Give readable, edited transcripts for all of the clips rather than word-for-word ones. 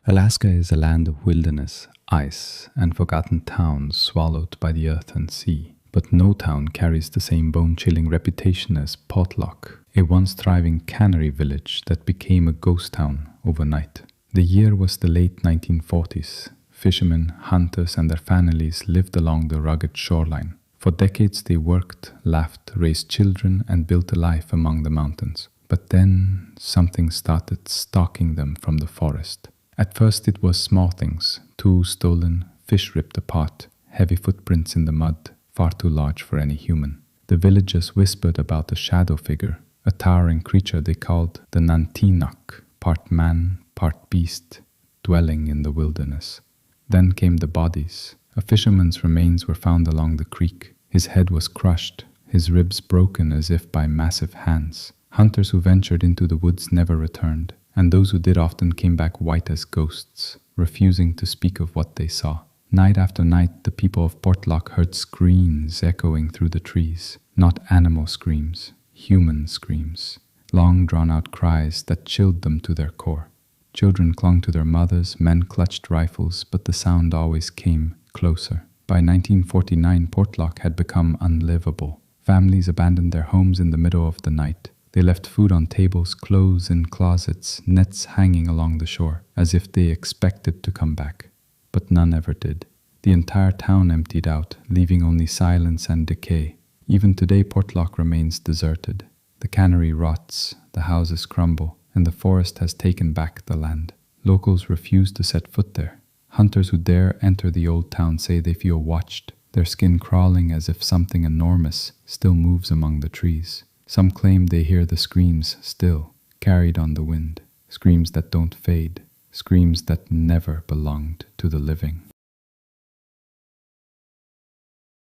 Alaska is a land of wilderness, ice, and forgotten towns swallowed by the earth and sea. But no town carries the same bone-chilling reputation as Potluck, a once thriving cannery village that became a ghost town overnight. The year was the late 1940s. Fishermen, hunters, and their families lived along the rugged shoreline. For decades they worked, laughed, raised children, and built a life among the mountains. But then something started stalking them from the forest. At first it was small things: tools stolen, fish ripped apart, heavy footprints in the mud, far too large for any human. The villagers whispered about a shadow figure, a towering creature they called the Nantinaq, part man, part beast, dwelling in the wilderness. Then came the bodies. A fisherman's remains were found along the creek. His head was crushed, his ribs broken as if by massive hands. Hunters who ventured into the woods never returned, and those who did often came back white as ghosts, refusing to speak of what they saw. Night after night, the people of Portlock heard screams echoing through the trees. Not animal screams, human screams. Long drawn-out cries that chilled them to their core. Children clung to their mothers, men clutched rifles, but the sound always came closer. By 1949, Portlock had become unlivable. Families abandoned their homes in the middle of the night. They left food on tables, clothes in closets, nets hanging along the shore, as if they expected to come back. But none ever did. The entire town emptied out, leaving only silence and decay. Even today, Portlock remains deserted. The cannery rots, the houses crumble, and the forest has taken back the land. Locals refuse to set foot there. Hunters who dare enter the old town say they feel watched, their skin crawling as if something enormous still moves among the trees. Some claim they hear the screams still, carried on the wind, screams that don't fade, screams that never belonged to the living.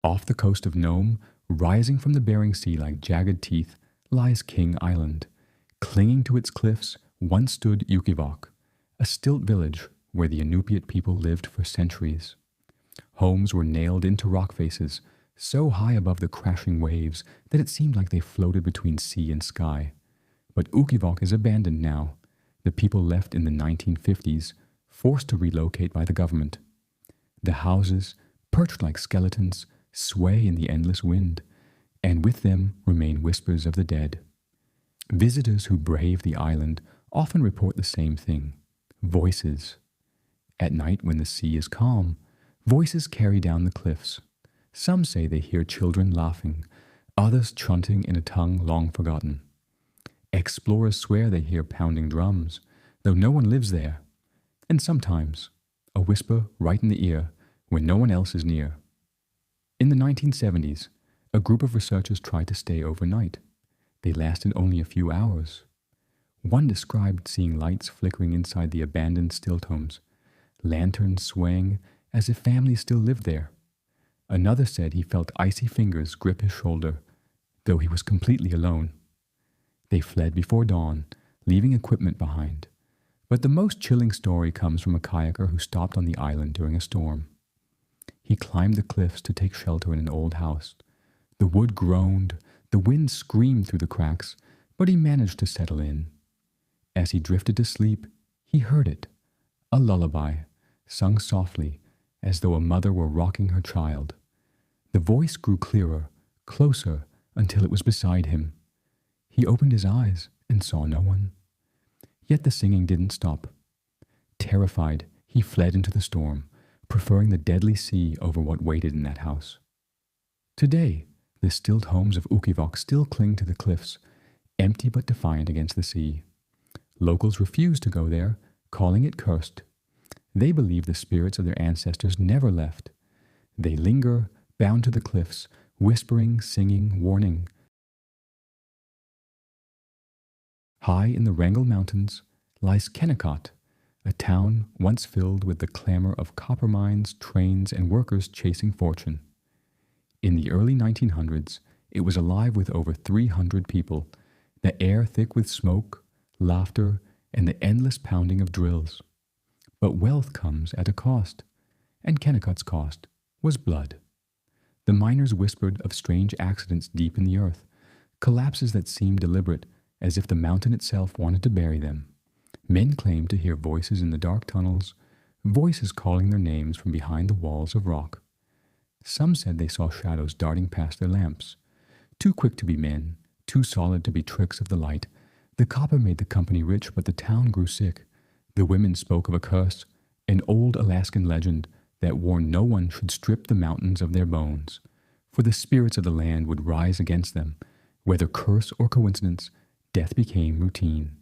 Off the coast of Nome, rising from the Bering Sea like jagged teeth, lies King Island. Clinging to its cliffs once stood Ukivok, a stilt village where the Inupiat people lived for centuries. Homes were nailed into rock faces, so high above the crashing waves that it seemed like they floated between sea and sky. But Ukivok is abandoned now, the people left in the 1950s, forced to relocate by the government. The houses, perched like skeletons, sway in the endless wind, and with them remain whispers of the dead. Visitors who brave the island often report the same thing: voices. At night when the sea is calm, voices carry down the cliffs. Some say they hear children laughing, others chanting in a tongue long forgotten. Explorers swear they hear pounding drums, though no one lives there. And sometimes, a whisper right in the ear when no one else is near. In the 1970s, a group of researchers tried to stay overnight. They lasted only a few hours. One described seeing lights flickering inside the abandoned stilt homes, lanterns swaying as if families still lived there. Another said he felt icy fingers grip his shoulder, though he was completely alone. They fled before dawn, leaving equipment behind. But the most chilling story comes from a kayaker who stopped on the island during a storm. He climbed the cliffs to take shelter in an old house. The wood groaned, the wind screamed through the cracks, but he managed to settle in. As he drifted to sleep, he heard it, a lullaby, sung softly, as though a mother were rocking her child. The voice grew clearer, closer, until it was beside him. He opened his eyes and saw no one. Yet the singing didn't stop. Terrified, he fled into the storm, preferring the deadly sea over what waited in that house. Today, the stilt homes of Ukivok still cling to the cliffs, empty but defiant against the sea. Locals refuse to go there, calling it cursed. They believe the spirits of their ancestors never left. They linger, bound to the cliffs, whispering, singing, warning. High in the Wrangell Mountains lies Kennecott, a town once filled with the clamor of copper mines, trains, and workers chasing fortune. In the early 1900s, it was alive with over 300 people, the air thick with smoke, laughter, and the endless pounding of drills. But wealth comes at a cost, and Kennecott's cost was blood. The miners whispered of strange accidents deep in the earth, collapses that seemed deliberate, as if the mountain itself wanted to bury them. Men claimed to hear voices in the dark tunnels, voices calling their names from behind the walls of rock. Some said they saw shadows darting past their lamps. Too quick to be men, too solid to be tricks of the light, the copper made the company rich, but the town grew sick. The women spoke of a curse, an old Alaskan legend that warned no one should strip the mountains of their bones, for the spirits of the land would rise against them. Whether curse or coincidence, death became routine.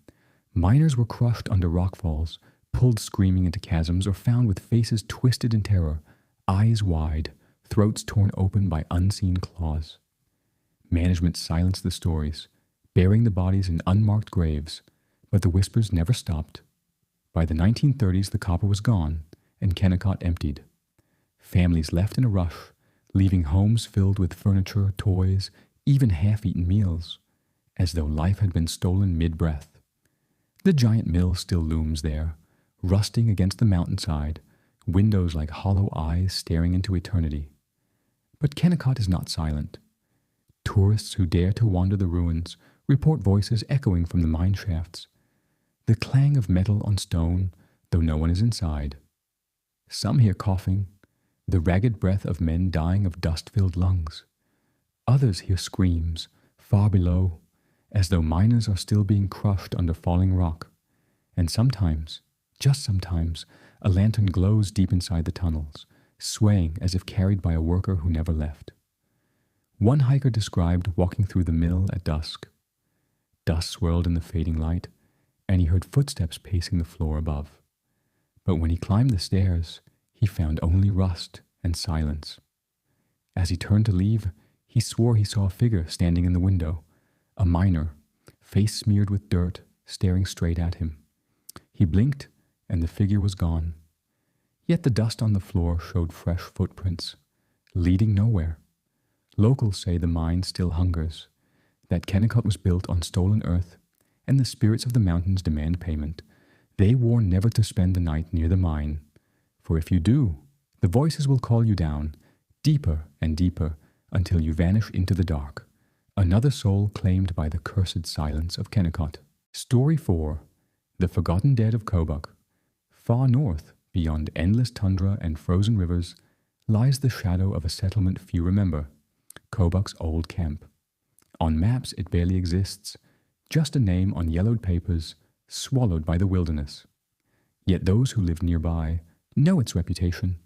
Miners were crushed under rockfalls, pulled screaming into chasms, or found with faces twisted in terror, eyes wide, throats torn open by unseen claws. Management silenced the stories, burying the bodies in unmarked graves, but the whispers never stopped. By the 1930s, the copper was gone, and Kennecott emptied. Families left in a rush, leaving homes filled with furniture, toys, even half-eaten meals, as though life had been stolen mid-breath. The giant mill still looms there, rusting against the mountainside, windows like hollow eyes staring into eternity. But Kennecott is not silent. Tourists who dare to wander the ruins report voices echoing from the mine shafts, the clang of metal on stone, though no one is inside. Some hear coughing, the ragged breath of men dying of dust-filled lungs. Others hear screams, far below, as though miners are still being crushed under falling rock. And sometimes, just sometimes, a lantern glows deep inside the tunnels, swaying as if carried by a worker who never left. One hiker described walking through the mill at dusk. Dust swirled in the fading light, and he heard footsteps pacing the floor above. But when he climbed the stairs, he found only rust and silence. As he turned to leave, he swore he saw a figure standing in the window, a miner, face smeared with dirt, staring straight at him. He blinked, and the figure was gone. Yet the dust on the floor showed fresh footprints, leading nowhere. Locals say the mine still hungers, that Kennecott was built on stolen earth, and the spirits of the mountains demand payment. They warn never to spend the night near the mine, for if you do, the voices will call you down, deeper and deeper, until you vanish into the dark, another soul claimed by the cursed silence of Kennecott. Story 4. The Forgotten Dead of Kobuk. Far north, beyond endless tundra and frozen rivers, lies the shadow of a settlement few remember, Kobuk's old camp. On maps it barely exists, just a name on yellowed papers, swallowed by the wilderness. Yet those who live nearby know its reputation,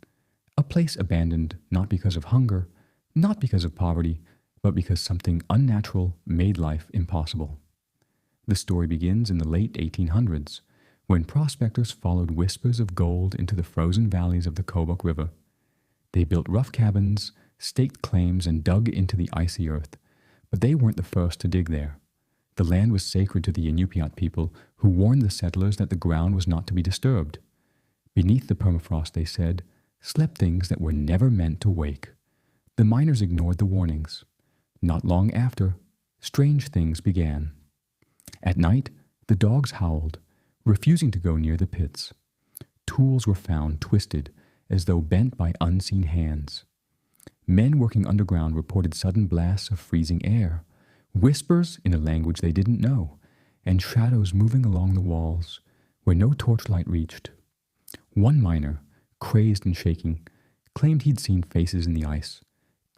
a place abandoned not because of hunger, not because of poverty, but because something unnatural made life impossible. The story begins in the late 1800s, when prospectors followed whispers of gold into the frozen valleys of the Kobuk River. They built rough cabins, staked claims, and dug into the icy earth, but they weren't the first to dig there. The land was sacred to the Inupiat people, who warned the settlers that the ground was not to be disturbed. Beneath the permafrost, they said, slept things that were never meant to wake. The miners ignored the warnings. Not long after, strange things began. At night, the dogs howled, refusing to go near the pits. Tools were found twisted, as though bent by unseen hands. Men working underground reported sudden blasts of freezing air, whispers in a language they didn't know, and shadows moving along the walls where no torchlight reached. One miner, crazed and shaking, claimed he'd seen faces in the ice,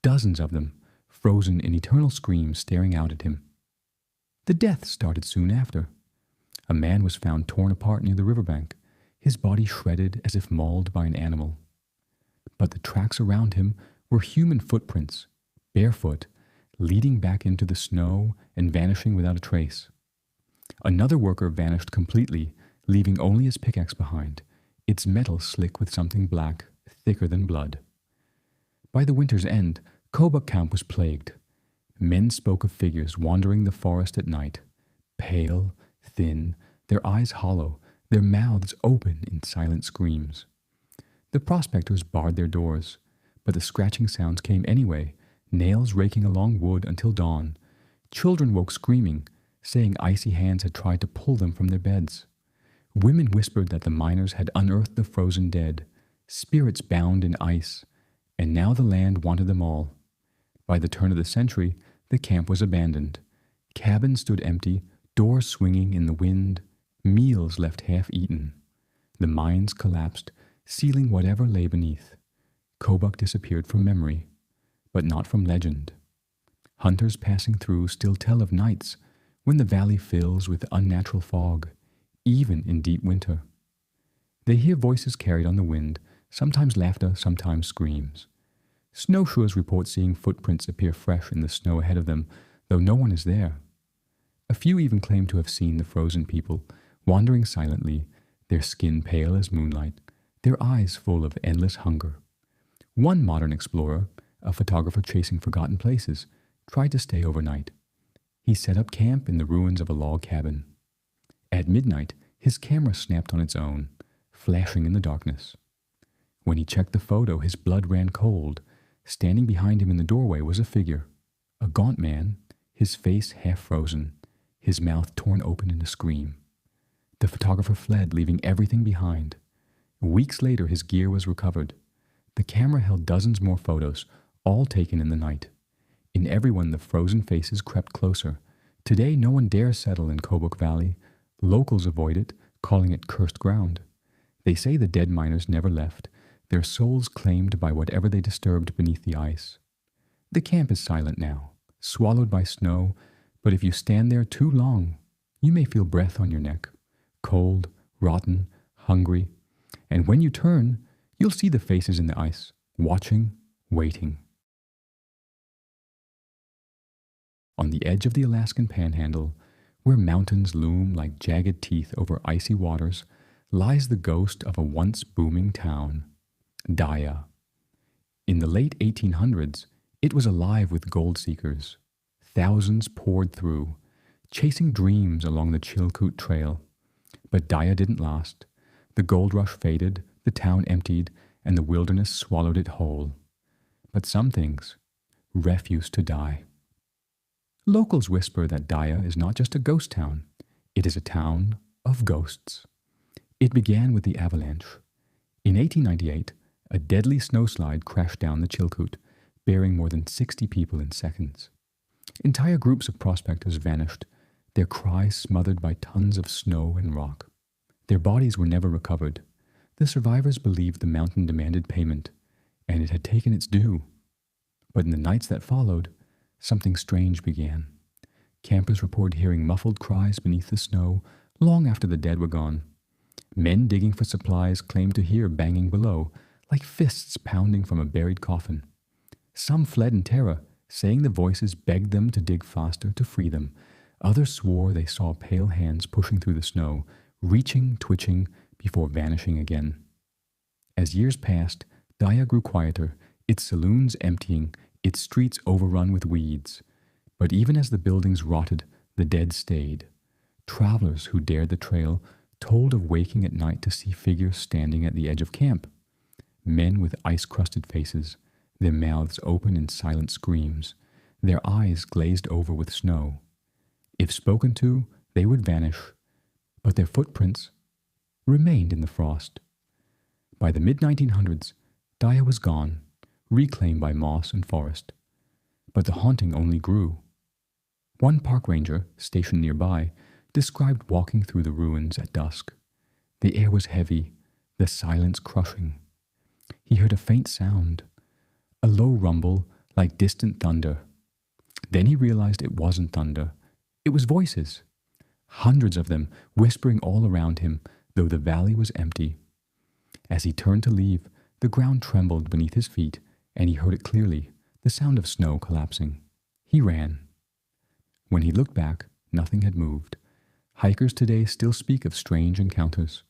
dozens of them, frozen in eternal screams staring out at him. The deaths started soon after. A man was found torn apart near the riverbank, his body shredded as if mauled by an animal. But the tracks around him were human footprints, barefoot, leading back into the snow and vanishing without a trace. Another worker vanished completely, leaving only his pickaxe behind, its metal slick with something black, thicker than blood. By the winter's end, Kobuk camp was plagued. Men spoke of figures wandering the forest at night, pale, thin, their eyes hollow, their mouths open in silent screams. The prospectors barred their doors, but the scratching sounds came anyway, nails raking along wood until dawn. Children woke screaming, saying icy hands had tried to pull them from their beds. Women whispered that the miners had unearthed the frozen dead, spirits bound in ice, and now the land wanted them all. By the turn of the century, the camp was abandoned. Cabins stood empty, doors swinging in the wind, meals left half-eaten. The mines collapsed, sealing whatever lay beneath. Kobuk disappeared from memory, but not from legend. Hunters passing through still tell of nights when the valley fills with unnatural fog, even in deep winter. They hear voices carried on the wind, sometimes laughter, sometimes screams. Snowshoers report seeing footprints appear fresh in the snow ahead of them, though no one is there. A few even claim to have seen the frozen people, wandering silently, their skin pale as moonlight, their eyes full of endless hunger. One modern explorer, a photographer chasing forgotten places, tried to stay overnight. He set up camp in the ruins of a log cabin. At midnight, his camera snapped on its own, flashing in the darkness. When he checked the photo, his blood ran cold. Standing behind him in the doorway was a figure, a gaunt man, his face half frozen, his mouth torn open in a scream. The photographer fled, leaving everything behind. Weeks later, his gear was recovered. The camera held dozens more photos, all taken in the night. In every one, the frozen faces crept closer. Today, no one dares settle in Kobuk Valley. Locals avoid it, calling it cursed ground. They say the dead miners never left, their souls claimed by whatever they disturbed beneath the ice. The camp is silent now, swallowed by snow, but if you stand there too long, you may feel breath on your neck, cold, rotten, hungry, and when you turn, you'll see the faces in the ice, watching, waiting. On the edge of the Alaskan Panhandle, where mountains loom like jagged teeth over icy waters, lies the ghost of a once booming town, Daya. In the late 1800s, it was alive with gold seekers. Thousands poured through, chasing dreams along the Chilkoot Trail. But Daya didn't last. The gold rush faded, the town emptied, and the wilderness swallowed it whole. But some things refuse to die. Locals whisper that Daya is not just a ghost town, it is a town of ghosts. It began with the avalanche. In 1898, a deadly snowslide crashed down the Chilkoot, burying more than 60 people in seconds. Entire groups of prospectors vanished, their cries smothered by tons of snow and rock. Their bodies were never recovered. The survivors believed the mountain demanded payment, and it had taken its due. But in the nights that followed, something strange began. Campers reported hearing muffled cries beneath the snow long after the dead were gone. Men digging for supplies claimed to hear banging below, like fists pounding from a buried coffin. Some fled in terror, saying the voices begged them to dig faster to free them. Others swore they saw pale hands pushing through the snow, reaching, twitching, before vanishing again. As years passed, Daya grew quieter, its saloons emptying, its streets overrun with weeds. But even as the buildings rotted, the dead stayed. Travelers who dared the trail told of waking at night to see figures standing at the edge of camp. Men with ice-crusted faces, their mouths open in silent screams, their eyes glazed over with snow. If spoken to, they would vanish, but their footprints remained in the frost. By the mid-1900s, Daya was gone, reclaimed by moss and forest. But the haunting only grew. One park ranger, stationed nearby, described walking through the ruins at dusk. The air was heavy, the silence crushing. He heard a faint sound, a low rumble like distant thunder. Then he realized it wasn't thunder. It was voices, hundreds of them whispering all around him, though the valley was empty. As he turned to leave, the ground trembled beneath his feet, and he heard it clearly, the sound of snow collapsing. He ran. When he looked back, nothing had moved. Hikers today still speak of strange encounters.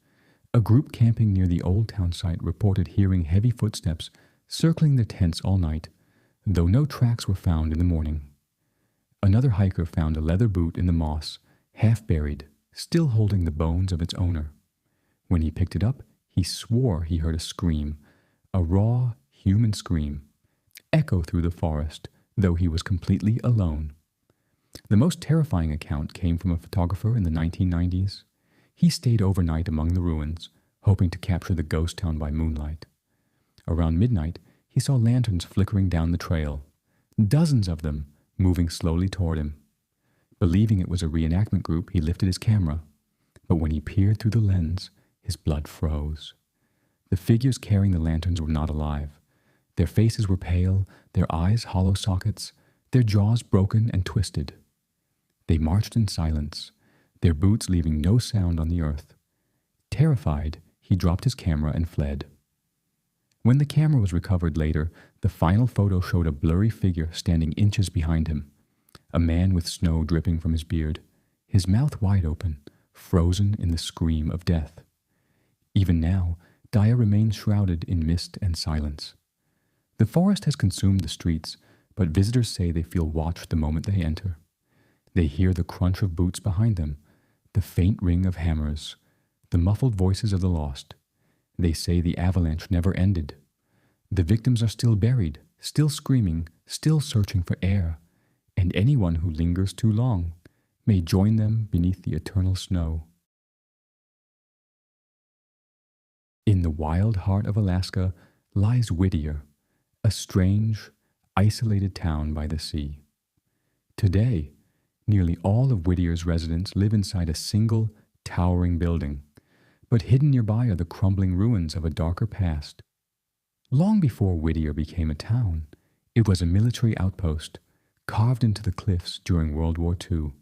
A group camping near the old town site reported hearing heavy footsteps circling their tents all night, though no tracks were found in the morning. Another hiker found a leather boot in the moss, half buried, still holding the bones of its owner. When he picked it up, he swore he heard a scream, a raw, human scream, echo through the forest, though he was completely alone. The most terrifying account came from a photographer in the 1990s. He stayed overnight among the ruins, hoping to capture the ghost town by moonlight. Around midnight, he saw lanterns flickering down the trail, dozens of them moving slowly toward him. Believing it was a reenactment group, he lifted his camera. but when he peered through the lens, his blood froze. The figures carrying the lanterns were not alive. Their faces were pale, their eyes hollow sockets, their jaws broken and twisted. They marched in silence, their boots leaving no sound on the earth. Terrified, he dropped his camera and fled. When the camera was recovered later, the final photo showed a blurry figure standing inches behind him, a man with snow dripping from his beard, his mouth wide open, frozen in the scream of death. Even now, Daya remains shrouded in mist and silence. The forest has consumed the streets, but visitors say they feel watched the moment they enter. They hear the crunch of boots behind them, the faint ring of hammers, the muffled voices of the lost. They say the avalanche never ended. The victims are still buried, still screaming, still searching for air, and anyone who lingers too long may join them beneath the eternal snow. In the wild heart of Alaska lies Whittier, a strange, isolated town by the sea. Today, nearly all of Whittier's residents live inside a single, towering building, but hidden nearby are the crumbling ruins of a darker past. Long before Whittier became a town, it was a military outpost, carved into the cliffs during World War II.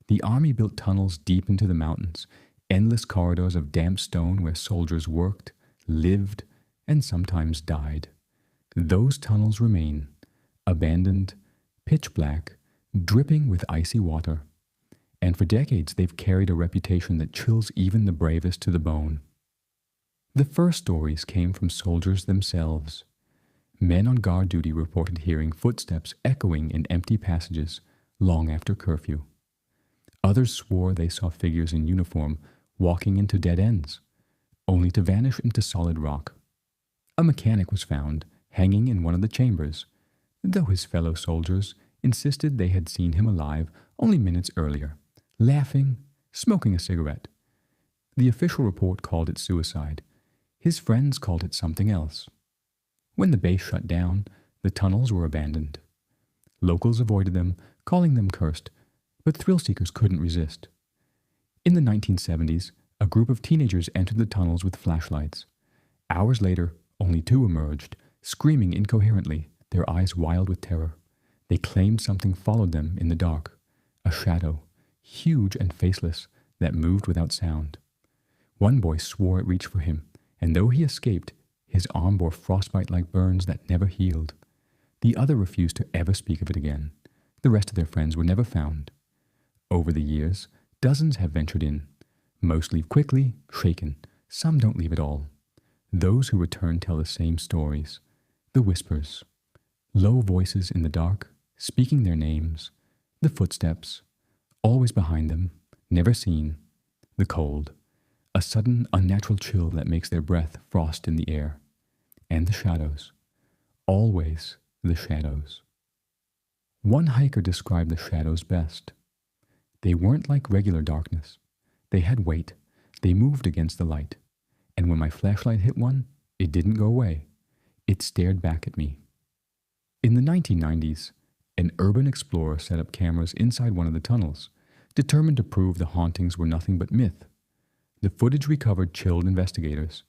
The army built tunnels deep into the mountains, endless corridors of damp stone where soldiers worked, lived, and sometimes died. Those tunnels remain, abandoned, pitch black, dripping with icy water. And for decades they've carried a reputation that chills even the bravest to the bone. The first stories came from soldiers themselves. Men on guard duty reported hearing footsteps echoing in empty passages long after curfew. Others swore they saw figures in uniform walking into dead ends, only to vanish into solid rock. A mechanic was found hanging in one of the chambers, though his fellow soldiers insisted they had seen him alive only minutes earlier, laughing, smoking a cigarette. The official report called it suicide. His friends called it something else. When the base shut down, the tunnels were abandoned. Locals avoided them, calling them cursed, but thrill-seekers couldn't resist. In the 1970s, a group of teenagers entered the tunnels with flashlights. Hours later, only two emerged, screaming incoherently, their eyes wild with terror. They claimed something followed them in the dark, a shadow, huge and faceless, that moved without sound. One boy swore it reached for him, and though he escaped, his arm bore frostbite-like burns that never healed. The other refused to ever speak of it again. The rest of their friends were never found. Over the years, dozens have ventured in. Most leave quickly, shaken. Some don't leave at all. Those who return tell the same stories. The whispers. Low voices in the dark, speaking their names. The footsteps. Always behind them, never seen. The cold. A sudden, unnatural chill that makes their breath frost in the air. And the shadows. Always the shadows. One hiker described the shadows best. They weren't like regular darkness. They had weight. They moved against the light. And when my flashlight hit one, it didn't go away. It stared back at me. In the 1990s, an urban explorer set up cameras inside one of the tunnels, determined to prove the hauntings were nothing but myth. The footage recovered chilled investigators.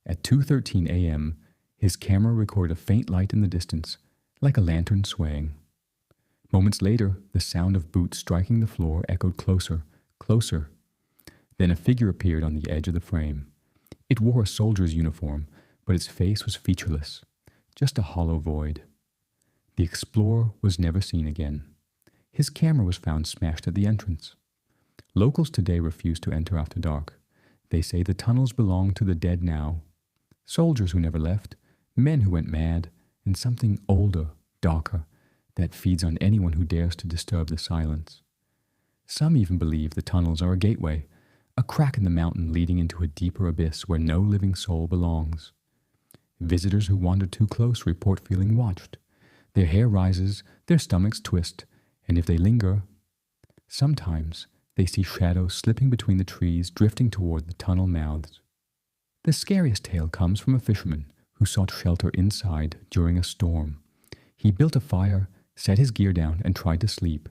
At 2:13 a.m., his camera recorded a faint light in the distance, like a lantern swaying. Moments later, the sound of boots striking the floor echoed closer, closer. Then a figure appeared on the edge of the frame. It wore a soldier's uniform, but its face was featureless, just a hollow void. The explorer was never seen again. His camera was found smashed at the entrance. Locals today refuse to enter after dark. They say the tunnels belong to the dead now. Soldiers who never left, men who went mad, and something older, darker, that feeds on anyone who dares to disturb the silence. Some even believe the tunnels are a gateway, a crack in the mountain leading into a deeper abyss where no living soul belongs. Visitors who wander too close report feeling watched. Their hair rises, their stomachs twist, and if they linger, sometimes they see shadows slipping between the trees, drifting toward the tunnel mouths. The scariest tale comes from a fisherman who sought shelter inside during a storm. He built a fire, set his gear down, and tried to sleep.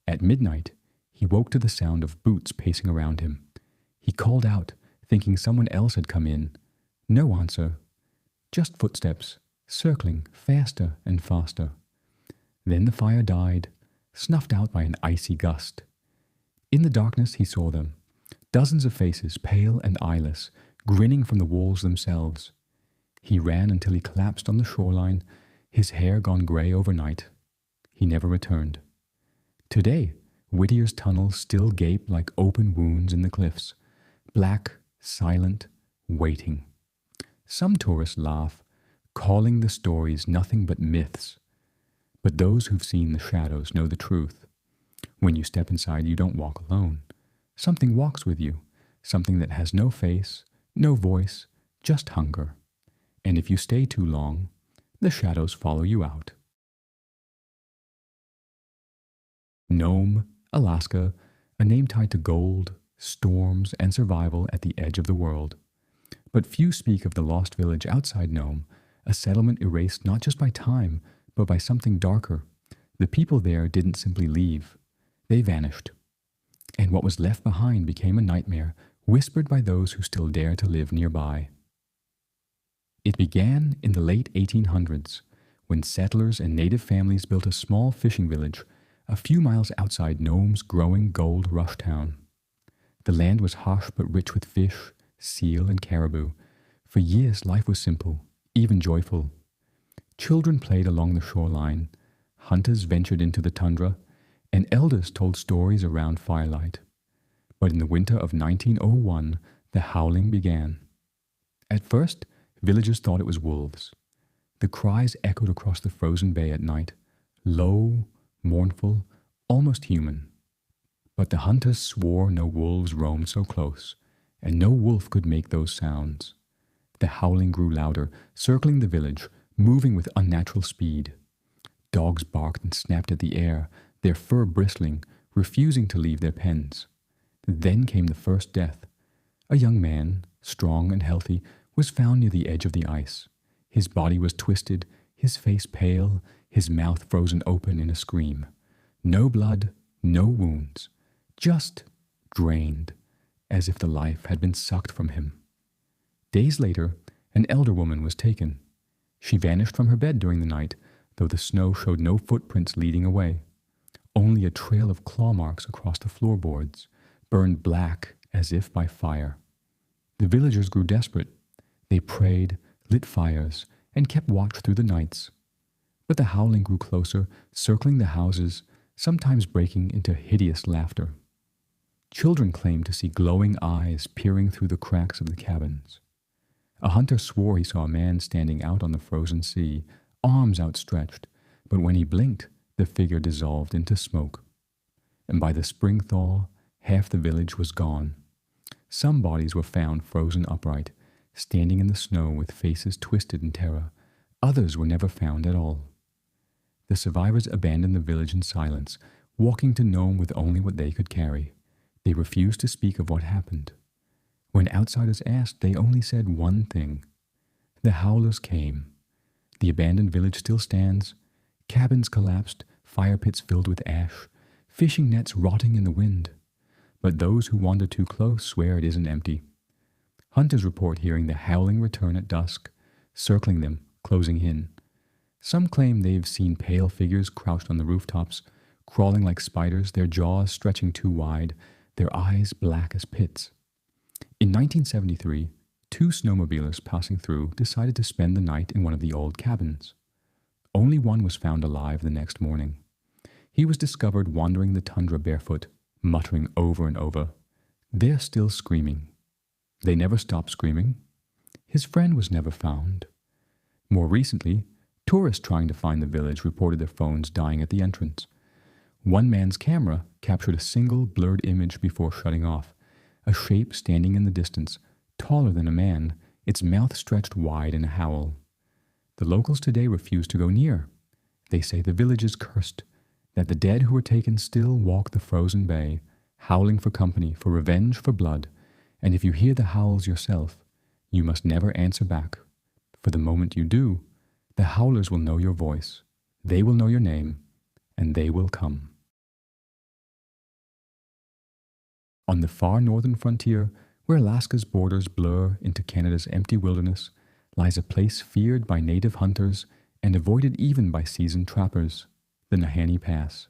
At midnight, he woke to the sound of boots pacing around him. He called out, thinking someone else had come in. No answer. Just footsteps, circling faster and faster. Then the fire died, snuffed out by an icy gust. In the darkness he saw them, dozens of faces, pale and eyeless, grinning from the walls themselves. He ran until he collapsed on the shoreline, his hair gone grey overnight. He never returned. Today, Whittier's tunnels still gape like open wounds in the cliffs, black, silent, waiting. Some tourists laugh, calling the stories nothing but myths. But those who've seen the shadows know the truth. When you step inside, you don't walk alone. Something walks with you, something that has no face, no voice, just hunger. And if you stay too long, the shadows follow you out. Nome, Alaska, a name tied to gold, storms, and survival at the edge of the world. But few speak of the lost village outside Nome, a settlement erased not just by time, but by something darker. The people there didn't simply leave. They vanished. And what was left behind became a nightmare, whispered by those who still dare to live nearby. It began in the late 1800s, when settlers and native families built a small fishing village a few miles outside Nome's growing gold rush town. The land was harsh but rich with fish, seal, and caribou. For years life was simple, even joyful. Children played along the shoreline, hunters ventured into the tundra, and elders told stories around firelight. But in the winter of 1901, the howling began. At first, villagers thought it was wolves. The cries echoed across the frozen bay at night, low, mournful, almost human. But the hunters swore no wolves roamed so close, and no wolf could make those sounds. The howling grew louder, circling the village, moving with unnatural speed. Dogs barked and snapped at the air, their fur bristling, refusing to leave their pens. Then came the first death. A young man, strong and healthy, was found near the edge of the ice. His body was twisted, his face pale, his mouth frozen open in a scream. No blood, no wounds, just drained, as if the life had been sucked from him. Days later, an elder woman was taken. She vanished from her bed during the night, though the snow showed no footprints leading away. Only a trail of claw marks across the floorboards, burned black as if by fire. The villagers grew desperate. They prayed, lit fires, and kept watch through the nights. But the howling grew closer, circling the houses, sometimes breaking into hideous laughter. Children claimed to see glowing eyes peering through the cracks of the cabins. A hunter swore he saw a man standing out on the frozen sea, arms outstretched, but when he blinked, the figure dissolved into smoke. And by the spring thaw, half the village was gone. Some bodies were found frozen upright, standing in the snow with faces twisted in terror. Others were never found at all. The survivors abandoned the village in silence, walking to Nome with only what they could carry. They refused to speak of what happened. When outsiders asked, they only said one thing. The howlers came. The abandoned village still stands. Cabins collapsed, fire pits filled with ash, fishing nets rotting in the wind. But those who wander too close swear it isn't empty. Hunters report hearing the howling return at dusk, circling them, closing in. Some claim they've seen pale figures crouched on the rooftops, crawling like spiders, their jaws stretching too wide, their eyes black as pits. In 1973, 2 snowmobilers passing through decided to spend the night in one of the old cabins. Only one was found alive the next morning. He was discovered wandering the tundra barefoot, muttering over and over, "They're still screaming." They never stopped screaming. His friend was never found. More recently, tourists trying to find the village reported their phones dying at the entrance. One man's camera captured a single blurred image before shutting off, a shape standing in the distance, taller than a man, its mouth stretched wide in a howl. The locals today refuse to go near. They say the village is cursed, that the dead who were taken still walk the frozen bay, howling for company, for revenge, for blood, and if you hear the howls yourself, you must never answer back, for the moment you do, the howlers will know your voice, they will know your name, and they will come. On the far northern frontier, Where Alaska's borders blur into Canada's empty wilderness lies a place feared by native hunters and avoided even by seasoned trappers, the Nahanni Pass.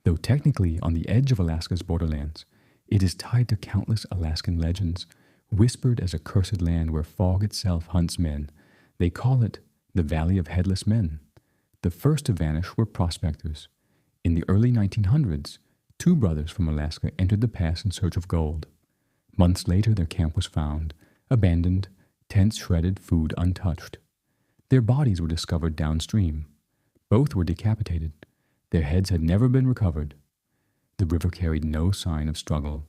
Though technically on the edge of Alaska's borderlands, it is tied to countless Alaskan legends, whispered as a cursed land where fog itself hunts men. They call it the Valley of Headless Men. The first to vanish were prospectors. In the early 1900s, two brothers from Alaska entered the pass in search of gold. Months later, their camp was found, abandoned, tents shredded, food untouched. Their bodies were discovered downstream. Both were decapitated. Their heads had never been recovered. The river carried no sign of struggle.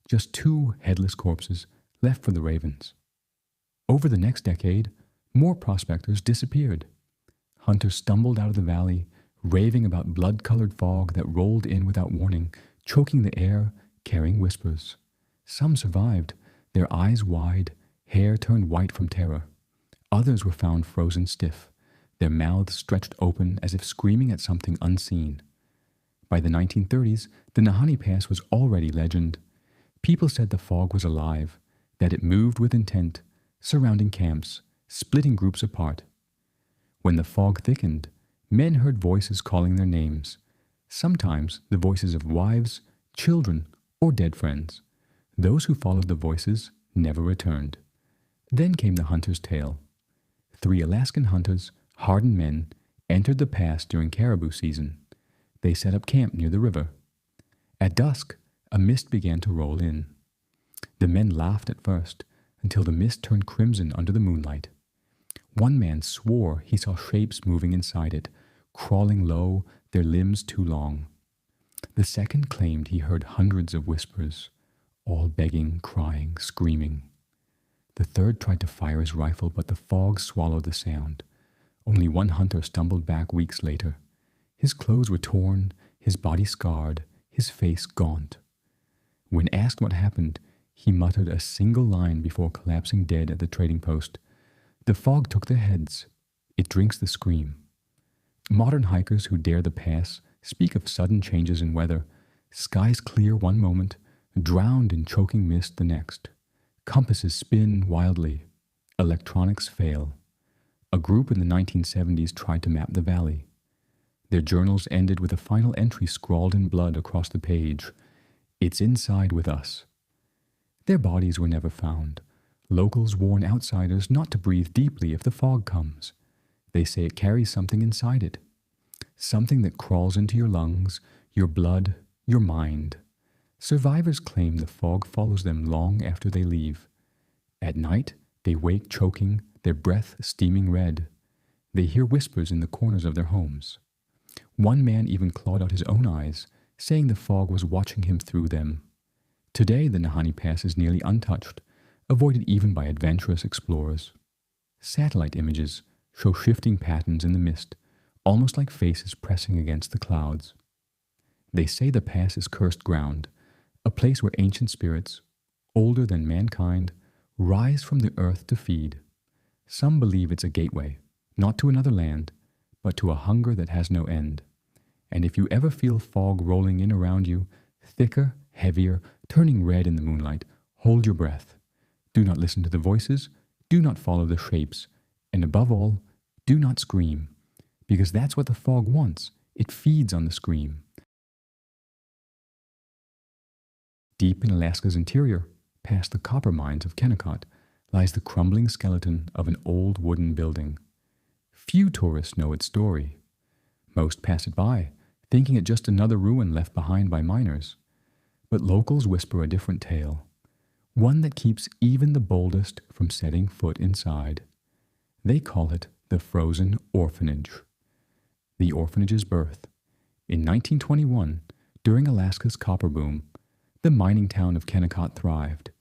Just two headless corpses left for the ravens. Over the next decade, more prospectors disappeared. Hunters stumbled out of the valley, raving about blood-colored fog that rolled in without warning, choking the air, carrying whispers. Some survived, their eyes wide, hair turned white from terror. Others were found frozen stiff, their mouths stretched open as if screaming at something unseen. By the 1930s, the Nahanni Pass was already legend. People said the fog was alive, that it moved with intent, surrounding camps, splitting groups apart. When the fog thickened, men heard voices calling their names, sometimes the voices of wives, children, or dead friends. Those who followed the voices never returned. Then came the hunter's tale. 3 Alaskan hunters, hardened men, entered the pass during caribou season. They set up camp near the river. At dusk, a mist began to roll in. The men laughed at first, until the mist turned crimson under the moonlight. One man swore he saw shapes moving inside it, crawling low, their limbs too long. The second claimed he heard hundreds of whispers, all begging, crying, screaming. The third tried to fire his rifle, but the fog swallowed the sound. Only one hunter stumbled back weeks later. His clothes were torn, his body scarred, his face gaunt. When asked what happened, he muttered a single line before collapsing dead at the trading post. The fog took their heads. It drinks the scream. Modern hikers who dare the pass speak of sudden changes in weather. Skies clear one moment, drowned in choking mist the next. Compasses spin wildly. Electronics fail. A group in the 1970s tried to map the valley. Their journals ended with a final entry scrawled in blood across the page. "It's inside with us." Their bodies were never found. Locals warn outsiders not to breathe deeply if the fog comes. They say it carries something inside it. Something that crawls into your lungs, your blood, your mind. Survivors claim the fog follows them long after they leave. At night, they wake choking, their breath steaming red. They hear whispers in the corners of their homes. One man even clawed out his own eyes, saying the fog was watching him through them. Today, the Nahanni Pass is nearly untouched, avoided even by adventurous explorers. Satellite images show shifting patterns in the mist, almost like faces pressing against the clouds. They say the pass is cursed ground, a place where ancient spirits, older than mankind, rise from the earth to feed. Some believe it's a gateway, not to another land, but to a hunger that has no end. And if you ever feel fog rolling in around you, thicker, heavier, turning red in the moonlight, hold your breath. Do not listen to the voices, do not follow the shapes, and above all, do not scream, because that's what the fog wants. It feeds on the scream. Deep in Alaska's interior, past the copper mines of Kennecott, lies the crumbling skeleton of an old wooden building. Few tourists know its story. Most pass it by, thinking it just another ruin left behind by miners. But locals whisper a different tale, one that keeps even the boldest from setting foot inside. They call it the Frozen Orphanage. The orphanage's birth. In 1921, during Alaska's copper boom, the mining town of Kennecott thrived.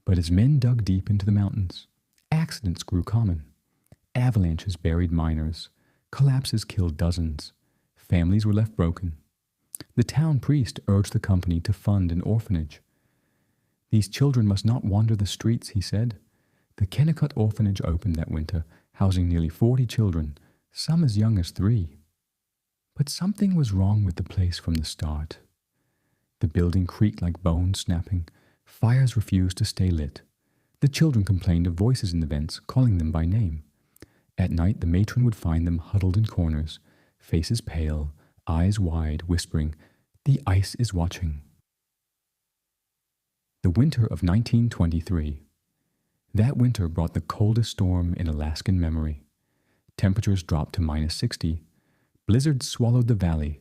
But as men dug deep into the mountains, accidents grew common. Avalanches buried miners, collapses killed dozens, families were left broken. The town priest urged the company to fund an orphanage. "These children must not wander the streets," he said. The Kennecott orphanage opened that winter, housing nearly 40 children, some as young as 3. But something was wrong with the place from the start. The building creaked like bones snapping, Fires refused to stay lit. The children complained of voices in the vents calling them by name. At night, the matron would find them huddled in corners, faces pale, eyes wide, whispering, "The ice is watching." The winter of 1923. That winter brought the coldest storm in Alaskan memory. Temperatures dropped to -60. Blizzards swallowed the valley.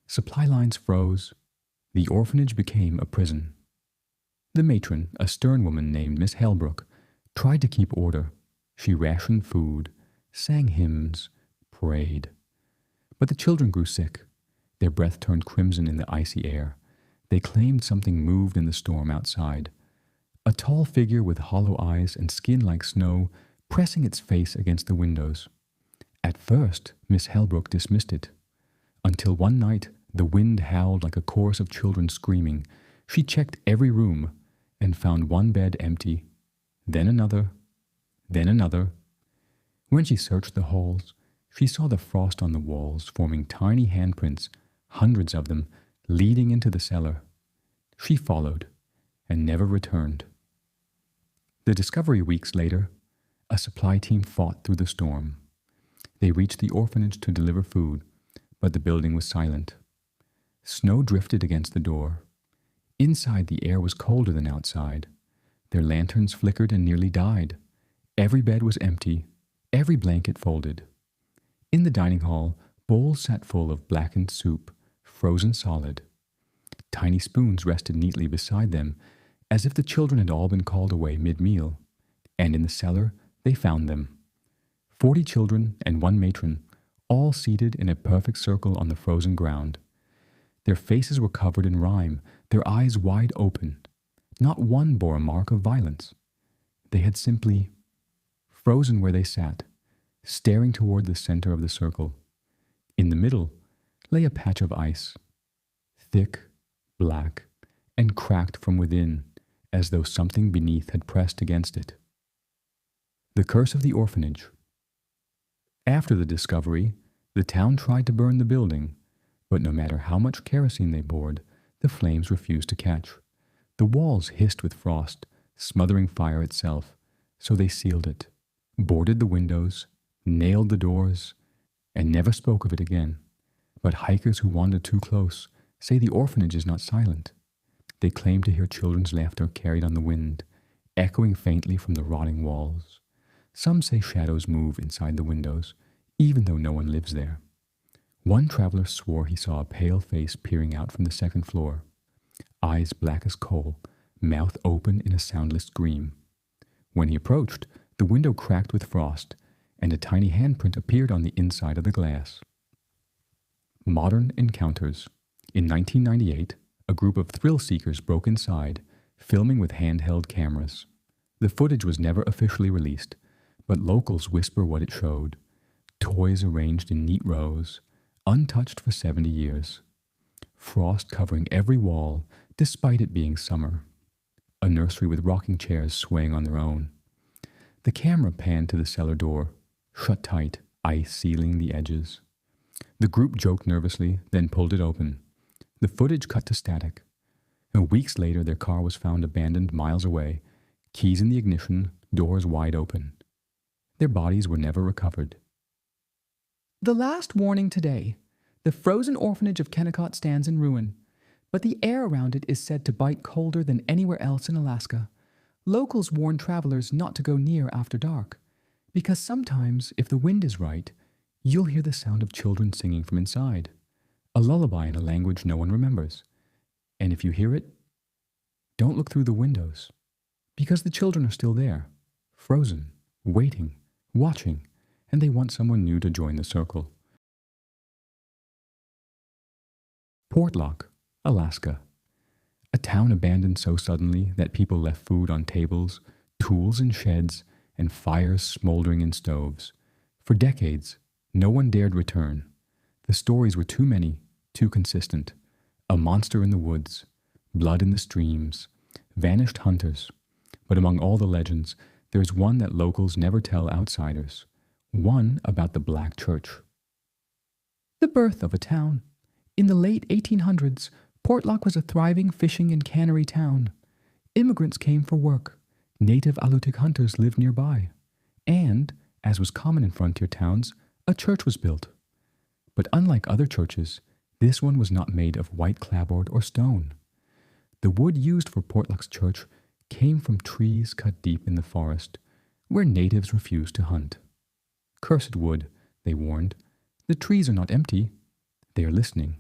Supply lines froze. The orphanage became a prison. The matron, a stern woman named Miss Hellbrook, tried to keep order. She rationed food, sang hymns, prayed. But the children grew sick. Their breath turned crimson in the icy air. They claimed something moved in the storm outside. A tall figure with hollow eyes and skin like snow, pressing its face against the windows. At first, Miss Hellbrook dismissed it. Until one night, the wind howled like a chorus of children screaming. She checked every room and found one bed empty, then another, then another. When she searched the halls, she saw the frost on the walls forming tiny handprints, hundreds of them, leading into the cellar. She followed and never returned. The discovery weeks later, a supply team fought through the storm. They reached the orphanage to deliver food, but the building was silent. Snow drifted against the door. Inside, the air was colder than outside. Their lanterns flickered and nearly died. Every bed was empty, every blanket folded. In the dining hall, bowls sat full of blackened soup, frozen solid. Tiny spoons rested neatly beside them, as if the children had all been called away mid-meal. And in the cellar, they found them. 40 children and one matron, all seated in a perfect circle on the frozen ground. Their faces were covered in rime, their eyes wide open. Not one bore a mark of violence. They had simply frozen where they sat, staring toward the center of the circle. In the middle lay a patch of ice, thick, black, and cracked from within, as though something beneath had pressed against it. The curse of the orphanage. After the discovery, the town tried to burn the building, but no matter how much kerosene they poured, the flames refused to catch. The walls hissed with frost, smothering fire itself, so they sealed it, boarded the windows, nailed the doors, and never spoke of it again. But hikers who wander too close say the orphanage is not silent. They claim to hear children's laughter carried on the wind, echoing faintly from the rotting walls. Some say shadows move inside the windows, even though no one lives there. One traveler swore he saw a pale face peering out from the second floor, eyes black as coal, mouth open in a soundless scream. When he approached, the window cracked with frost, and a tiny handprint appeared on the inside of the glass. Modern encounters. In 1998, a group of thrill-seekers broke inside, filming with handheld cameras. The footage was never officially released, but locals whisper what it showed. Toys arranged in neat rows, untouched for 70 years. Frost covering every wall, despite it being summer. A nursery with rocking chairs swaying on their own. The camera panned to the cellar door, shut tight, ice sealing the edges. The group joked nervously, then pulled it open. The footage cut to static. And weeks later, their car was found abandoned miles away, keys in the ignition, doors wide open. Their bodies were never recovered. The last warning today. The frozen orphanage of Kennecott stands in ruin, but the air around it is said to bite colder than anywhere else in Alaska. Locals warn travelers not to go near after dark, because sometimes, if the wind is right, you'll hear the sound of children singing from inside, a lullaby in a language no one remembers. And if you hear it, don't look through the windows, because the children are still there, frozen, waiting, watching, and they want someone new to join the circle. Portlock, Alaska. A town abandoned so suddenly that people left food on tables, tools in sheds, and fires smoldering in stoves. For decades, no one dared return. The stories were too many, too consistent. A monster in the woods, blood in the streams, vanished hunters. But among all the legends, there's one that locals never tell outsiders. One about the Black Church. The birth of a town. In the late 1800s, Portlock was a thriving fishing and cannery town. Immigrants came for work. Native Alutiiq hunters lived nearby. And, as was common in frontier towns, a church was built. But unlike other churches, this one was not made of white clapboard or stone. The wood used for Portlock's church came from trees cut deep in the forest, where natives refused to hunt. Cursed wood, they warned. The trees are not empty. They are listening.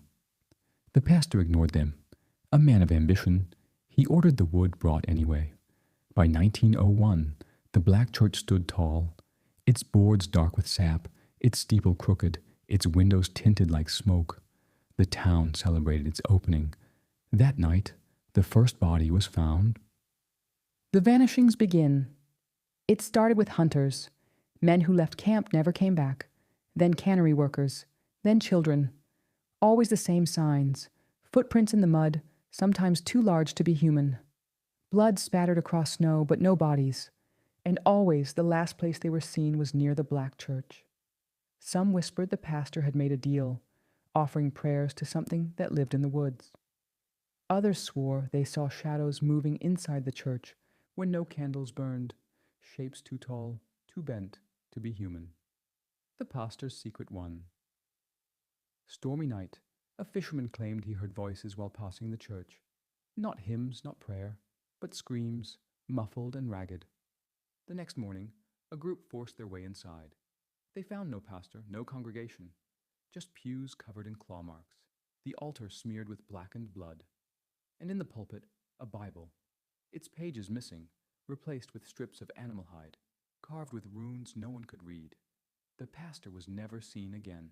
The pastor ignored them. A man of ambition, he ordered the wood brought anyway. By 1901, the black church stood tall, its boards dark with sap, its steeple crooked, its windows tinted like smoke. The town celebrated its opening. That night, the first body was found. The vanishings begin. It started with hunters. Men who left camp never came back. Then cannery workers. Then children. Always the same signs. Footprints in the mud, sometimes too large to be human. Blood spattered across snow, but no bodies. And always the last place they were seen was near the black church. Some whispered the pastor had made a deal, offering prayers to something that lived in the woods. Others swore they saw shadows moving inside the church when no candles burned, shapes too tall, too bent to be human. The pastor's secret won. Stormy night, a fisherman claimed he heard voices while passing the church. Not hymns, not prayer, but screams, muffled and ragged. The next morning, a group forced their way inside. They found no pastor, no congregation, just pews covered in claw marks, the altar smeared with blackened blood, and in the pulpit, a Bible, its pages missing, replaced with strips of animal hide, carved with runes no one could read. The pastor was never seen again.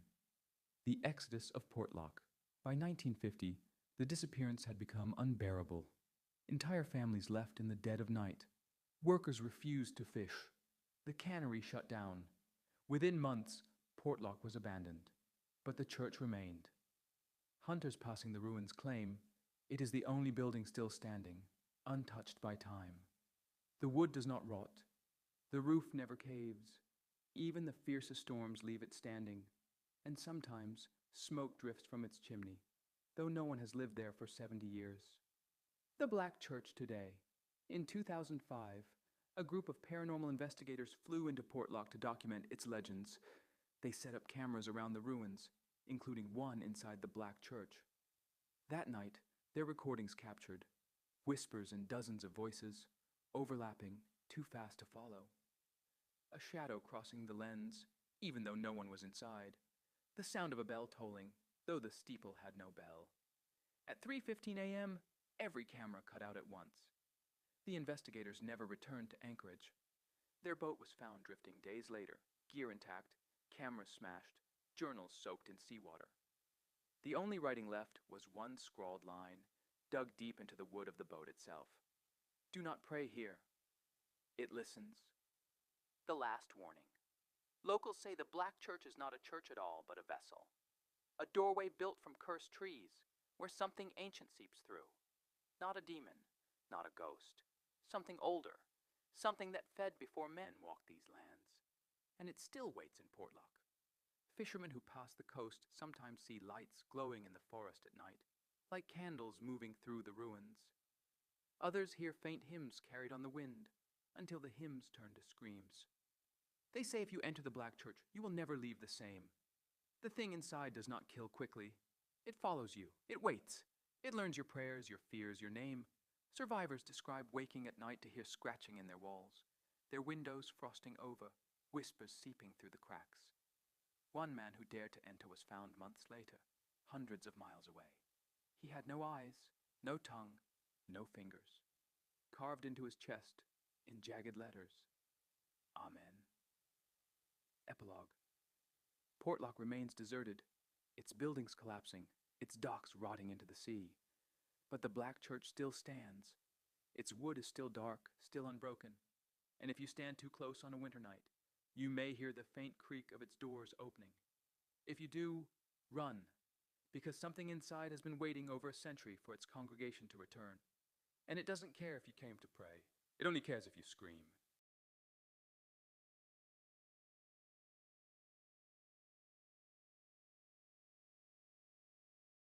The exodus of Portlock. By 1950, the disappearance had become unbearable. Entire families left in the dead of night. Workers refused to fish. The cannery shut down. Within months, Portlock was abandoned, but the church remained. Hunters passing the ruins claim it is the only building still standing, untouched by time. The wood does not rot. The roof never caves. Even the fiercest storms leave it standing, and sometimes smoke drifts from its chimney, though no one has lived there for 70 years. The Black Church today. In 2005, a group of paranormal investigators flew into Portlock to document its legends. They set up cameras around the ruins, including one inside the Black Church. That night, their recordings captured whispers and dozens of voices, overlapping, too fast to follow. A shadow crossing the lens, even though no one was inside. The sound of a bell tolling, though the steeple had no bell. At 3:15 a.m., every camera cut out at once. The investigators never returned to Anchorage. Their boat was found drifting days later, gear intact, cameras smashed, journals soaked in seawater. The only writing left was one scrawled line, dug deep into the wood of the boat itself. Do not pray here. It listens. The last warning. Locals say the Black Church is not a church at all, but a vessel. A doorway built from cursed trees, where something ancient seeps through. Not a demon, not a ghost. Something older, something that fed before men walked these lands. And it still waits in Portlock. Fishermen who pass the coast sometimes see lights glowing in the forest at night, like candles moving through the ruins. Others hear faint hymns carried on the wind, until the hymns turn to screams. They say if you enter the Black Church, you will never leave the same. The thing inside does not kill quickly. It follows you. It waits. It learns your prayers, your fears, your name. Survivors describe waking at night to hear scratching in their walls, their windows frosting over, whispers seeping through the cracks. One man who dared to enter was found months later, hundreds of miles away. He had no eyes, no tongue, no fingers. Carved into his chest, in jagged letters, Amen. Epilogue. Portlock remains deserted, its buildings collapsing, its docks rotting into the sea. But the Black Church still stands. Its wood is still dark, still unbroken. And if you stand too close on a winter night, you may hear the faint creak of its doors opening. If you do, run, because something inside has been waiting over a century for its congregation to return. And it doesn't care if you came to pray. It only cares if you scream.